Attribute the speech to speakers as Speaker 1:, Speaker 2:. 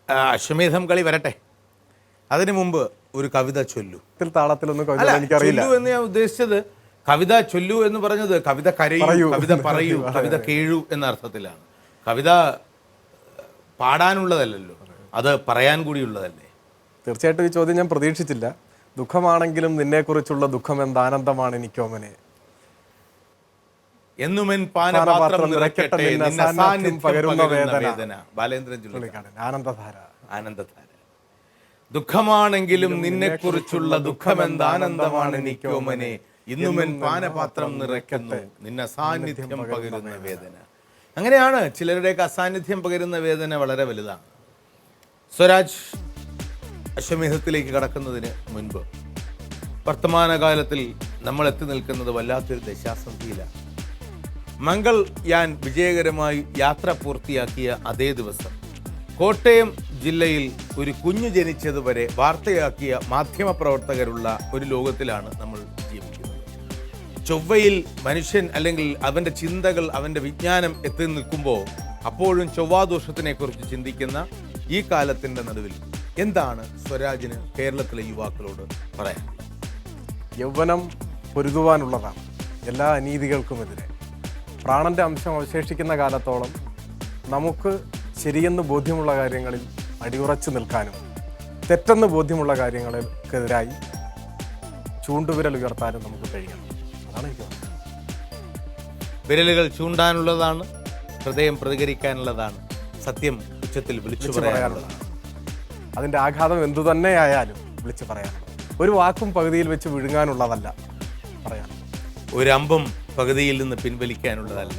Speaker 1: അശ്വമേധം കളി വരട്ടെ, അതിനു മുമ്പ് ഒരു കവിത ചൊല്ലു.
Speaker 2: താളത്തിലൊന്നും കവിത എനിക്കറിയില്ല.
Speaker 1: ചൊല്ലു എന്ന് ഞാൻ ഉദ്ദേശിച്ചത് കവിത ചൊല്ലു എന്ന് പറഞ്ഞത് കവിത കരയൂ, കവിത പറയൂ, കവിത കേഴൂ എന്ന അർത്ഥത്തിലാണ്. കവിത പാടാനുള്ളതല്ലല്ലോ, അത് പറയാൻ കൂടിയുള്ളതല്ലേ.
Speaker 2: തീർച്ചയായിട്ടും ഈ ചോദ്യം ഞാൻ പ്രതീക്ഷിച്ചില്ല. ദുഃഖമാണെങ്കിലും നിന്നെക്കുറിച്ചുള്ള ദുഃഖം എന്താനന്ദമാണ് എനിക്കോമനെ.
Speaker 1: എന്നുമെൻ പാനപാത്രം നിറയ്ക്കട്ടെ നിന്റെ സാന്നിധ്യം പകരുന്ന വേദന. ബാലേന്ദ്രൻ ചുള്ളിക്കാടൻ.
Speaker 2: ആനന്ദധാര.
Speaker 1: ആനന്ദധാര. ദുഃഖമാണെങ്കിലും നിന്നെക്കുറിച്ചുള്ള ദുഃഖമെന്താനന്ദമാണ് എനിക്കോമനെ. ഇന്നുമെൻ പാനപാത്രം നിറയ്ക്കുന്നു നിന്നെ സാന്നിധ്യം പകരുന്ന വേദന. അങ്ങനെയാണ് ചിലരുടെയൊക്കെ അസാന്നിധ്യം പകരുന്ന വേദന വളരെ വലുതാണ്. സ്വരാജ് അശ്വമേധത്തിലേക്ക് കടക്കുന്നതിന് മുൻപ് വർത്തമാനകാലത്തിൽ നമ്മൾ എത്തി നിൽക്കുന്നത് വല്ലാത്തൊരു ദശാസന്ധിയിലാണ്. മംഗൾയാൻ വിജയകരമായി യാത്ര പൂർത്തിയാക്കിയ അതേ ദിവസം കോട്ടയം ജില്ലയിൽ ഒരു കുഞ്ഞു ജനിച്ചതുവരെ വാർത്തയാക്കിയ മാധ്യമപ്രവർത്തകരുള്ള ഒരു ലോകത്തിലാണ് നമ്മൾ ജീവിക്കുന്നത്. ചൊവ്വയിൽ മനുഷ്യൻ അല്ലെങ്കിൽ അവൻ്റെ ചിന്തകൾ, അവൻ്റെ വിജ്ഞാനം എത്തി നിൽക്കുമ്പോൾ അപ്പോഴും ചൊവ്വാദോഷത്തിനെക്കുറിച്ച് ചിന്തിക്കുന്ന ഈ കാലത്തിൻ്റെ നടുവിൽ എന്താണ് സ്വരാജിന് കേരളത്തിലെ യുവാക്കളോട് പറയാൻ?
Speaker 2: യൗവനം പൊരുതുവാനുള്ളതാണ് എല്ലാ അനീതികൾക്കുമെതിരെ. പ്രാണന്റെ അംശം അവശേഷിക്കുന്ന കാലത്തോളം നമുക്ക് ശരിയെന്ന് ബോധ്യമുള്ള കാര്യങ്ങളിൽ അടിയുറച്ചു നിൽക്കാനും തെറ്റെന്ന് ബോധ്യമുള്ള കാര്യങ്ങൾക്കെതിരായി ചൂണ്ടുവിരൽ ഉയർത്താനും നമുക്ക് കഴിയണം. അതാണ് എനിക്ക് പറയുന്നത്.
Speaker 1: വിരലുകൾ ചൂണ്ടാനുള്ളതാണ്, ഹൃദയം പ്രതികരിക്കാനുള്ളതാണ്, സത്യം ഉച്ചത്തിൽ വിളിച്ചു പറയാനുള്ളതാണ്.
Speaker 2: അതിൻ്റെ ആഘാതം എന്തു തന്നെയായാലും വിളിച്ചു പറയാനുള്ളത്. ഒരു വാക്കും പകുതിയിൽ വെച്ച് വിഴുങ്ങാനുള്ളതല്ല പറയാനുള്ളത്.
Speaker 1: ഒരു അമ്പും പകുതിയിൽ നിന്ന് പിൻവലിക്കാനുള്ളതല്ല.